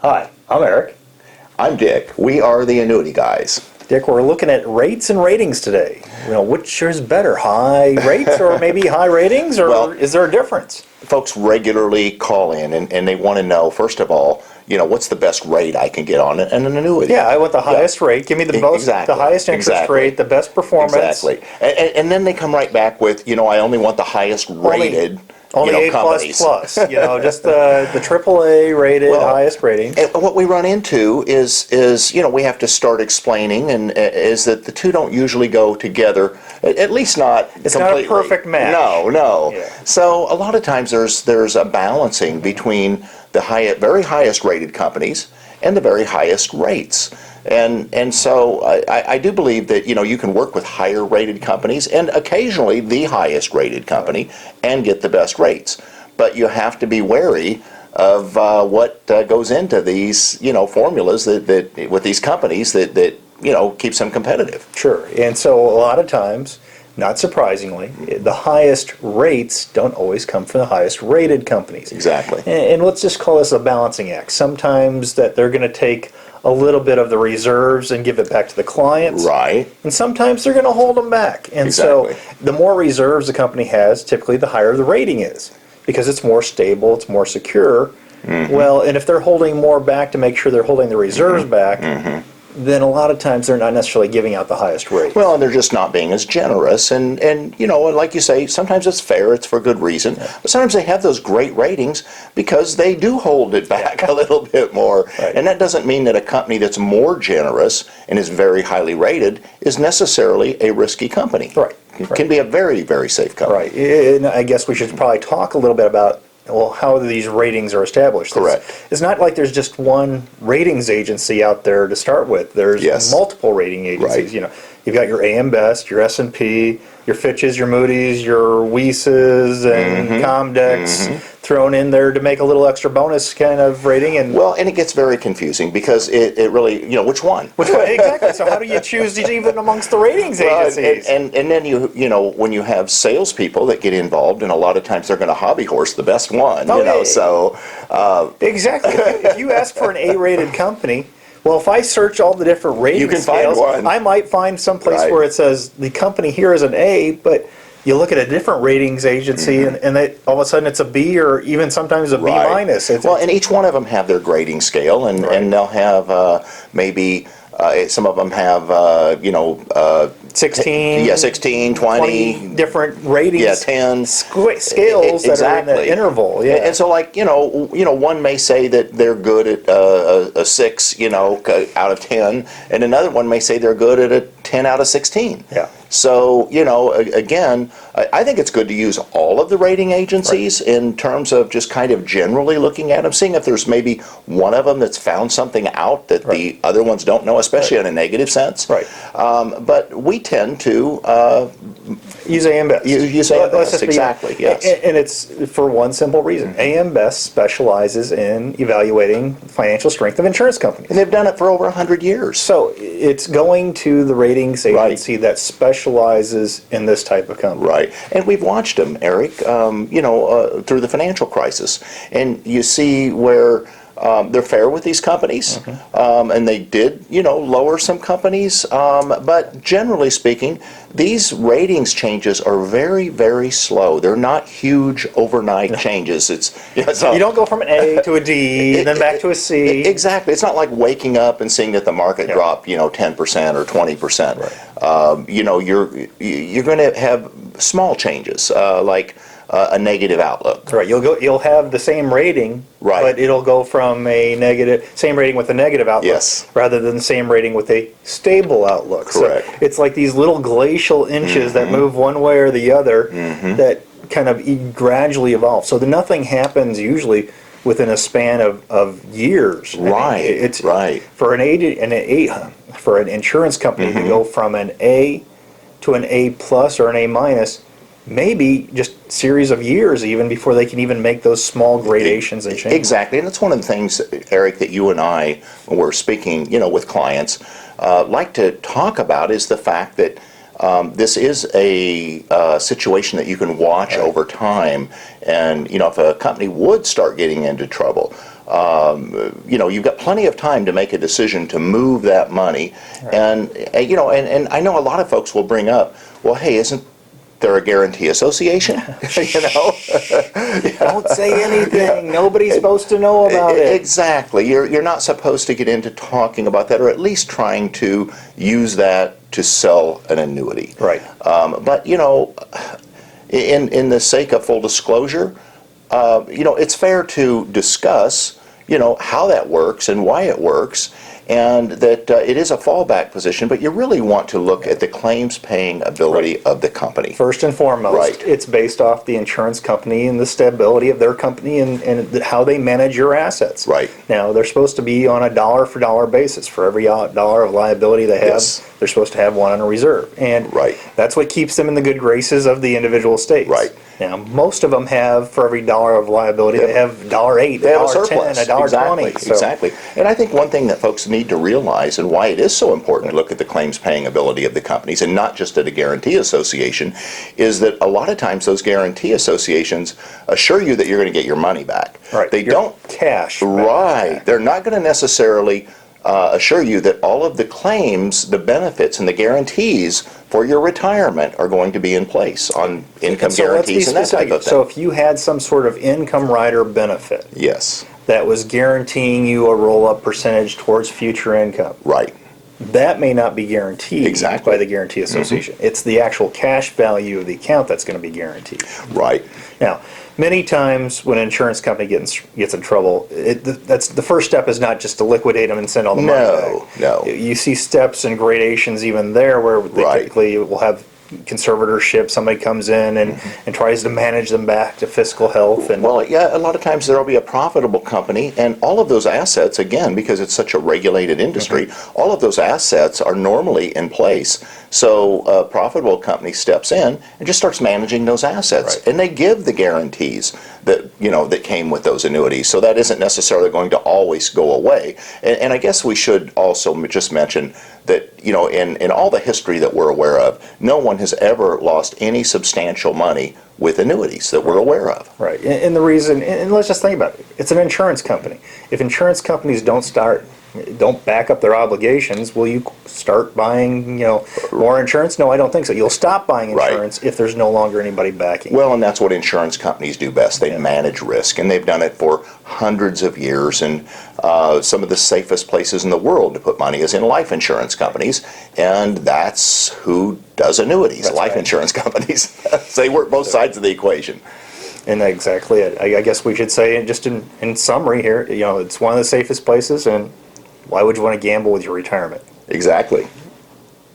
Hi, I'm Eric. I'm Dick. We are the Annuity guys. Dick, we're looking at rates and ratings today. Which is better, high rates or maybe high ratings, or Well, is there a difference? Folks regularly call in and they want to know, first of all, what's the best rate I can get on an annuity? Yeah, I want the highest rate. Give me the highest interest rate, the best performance. Exactly. And then they come right back with, I only want the highest rated Only A++, companies. Just the AAA rated highest rating. And what we run into is we have to start explaining, and is that the two don't usually go together, at least not It's completely. not a perfect match. No. Yeah. So a lot of times there's a balancing between the very highest rated companies and the very highest rates. And so I do believe that you can work with higher rated companies and occasionally the highest rated company and get the best rates. But you have to be wary of what goes into these formulas that with these companies that keeps them competitive. Sure. And so a lot of times, not surprisingly, the highest rates don't always come from the highest rated companies. Exactly. And let's just call this a balancing act. Sometimes that they're going to take a little bit of the reserves and give it back to the clients. Right. And sometimes they're going to hold them back. And Exactly. so the more reserves the company has, typically the higher the rating is, because it's more stable, it's more secure. Mm-hmm. Well, and if they're holding more back to make sure they're holding the reserves back, then a lot of times they're not necessarily giving out the highest rate. Well, and they're just not being as generous. And like you say, sometimes it's fair, it's for good reason. Yeah. But sometimes they have those great ratings because they do hold it back a little bit more. Right. And that doesn't mean that a company that's more generous and is very highly rated is necessarily a risky company. Right. It can be a very, very safe company. Right. And I guess we should probably talk a little bit about how these ratings are established. Correct. It's not like there's just one ratings agency out there to start with. There's multiple rating agencies. Right. You've got your AM Best, your S&P, your Fitches, your Moody's, your Weises, and Comdex thrown in there to make a little extra bonus kind of rating. And it gets very confusing because it really, which one? Which one? Exactly. So how do you choose even amongst the ratings agencies? And then when you have salespeople that get involved, and a lot of times they're going to hobby horse the best one, Exactly. If you ask for an A-rated company, well, if I search all the different rating you can scales, find one. I might find someplace where it says the company here is an A, but you look at a different ratings agency and all of a sudden it's a B or even sometimes a B minus. And each one of them have their grading scale, and they'll have maybe some of them have 16, 16, 20 different ratings, 10 scales that are in that interval. Yeah. And so one may say that they're good at a 6, out of 10, and another one may say they're good at a 10 out of 16. Yeah. So, again, I think it's good to use all of the rating agencies in terms of just kind of generally looking at them, seeing if there's maybe one of them that's found something out that the other ones don't know, especially in a negative sense. Right. But we tend to use AM Best. Use AM Best, exactly, yes. And it's for one simple reason. AM Best specializes in evaluating financial strength of insurance companies. And they've done it for over 100 years. So it's going to the ratings agency that specializes in this type of company. Right. And we've watched them, Eric, through the financial crisis. And you see where they're fair with these companies, and they did, lower some companies. But generally speaking, these ratings changes are very, very slow. They're not huge overnight changes. You don't go from an A to a D and then back to a C. Exactly. It's not like waking up and seeing that the market dropped, 10% or 20%. Right. You're going to have small changes, like a negative outlook. Right. You'll have the same rating, but it'll go from same rating with a negative outlook, rather than the same rating with a stable outlook. Correct. So it's like these little glacial inches that move one way or the other that kind of gradually evolve. So nothing happens usually within a span of years. Right. For for an insurance company to go from an A to an A plus or an A minus, maybe just series of years even before they can even make those small gradations and changes. Exactly, and that's one of the things, Eric, that you and I, when we're speaking, with clients, like to talk about is the fact that this is a situation that you can watch over time, and if a company would start getting into trouble, you've got plenty of time to make a decision to move that money. Right. And I know a lot of folks will bring up, well, hey, isn't there a guarantee association? Don't say anything. Nobody's supposed to know about it. Exactly. You're not supposed to get into talking about that, or at least trying to use that to sell an annuity. Right. But in the sake of full disclosure, it's fair to discuss, how that works and why it works, and that it is a fallback position, but you really want to look at the claims paying ability of the company. First and foremost, Right. it's based off the insurance company and the stability of their company and how they manage your assets. Right. Now, they're supposed to be on a dollar-for-dollar basis. For every dollar of liability they have, Yes. they're supposed to have one on a reserve. And Right. that's what keeps them in the good graces of the individual states. Right. Now, most of them have, for every dollar of liability, they have $1.08, They have a $1.10, surplus. $1.20. Exactly. Exactly. And I think one thing that folks need to realize, and why it is so important to look at the claims paying ability of the companies and not just at a guarantee association, is that a lot of times those guarantee associations assure you that you're going to get your money back. Right. They Your don't. cash. Right. They're not going to necessarily assure you that all of the claims, the benefits, and the guarantees for your retirement are going to be in place on income So let's be guarantees and that type specific. of thing. So if you had some sort of income rider benefit Yes. that was guaranteeing you a roll-up percentage towards future income, Right. that may not be guaranteed Exactly. by the guarantee association. It's the actual cash value of the account that's going to be guaranteed. Right. Now, many times when an insurance company gets in trouble, that's the first step is not just to liquidate them and send all the money back. No. You see steps and gradations even there where they Right. typically will have conservatorship. Somebody comes in and tries to manage them back to fiscal health. And Well, yeah, a lot of times there will be a profitable company, and all of those assets, again, because it's such a regulated industry, all of those assets are normally in place. So a profitable company steps in and just starts managing those assets, Right. and they give the guarantees that came with those annuities. So that isn't necessarily going to always go away. And I guess we should also just mention that in all the history that we're aware of, no one has ever lost any substantial money with annuities that we're aware of. Right, and the reason, and let's just think about it. It's an insurance company. If insurance companies don't back up their obligations, will you start buying, more insurance? No, I don't think so. You'll stop buying Right. insurance if there's no longer anybody backing. Well, and that's what insurance companies do best. They manage risk, and they've done it for hundreds of years. And some of the safest places in the world to put money is in life insurance companies, and that's who does annuities, That's life right. insurance companies. So they work both sides of the equation. And exactly it. I guess we should say, just in summary here, it's one of the safest places, and why would you want to gamble with your retirement? Exactly.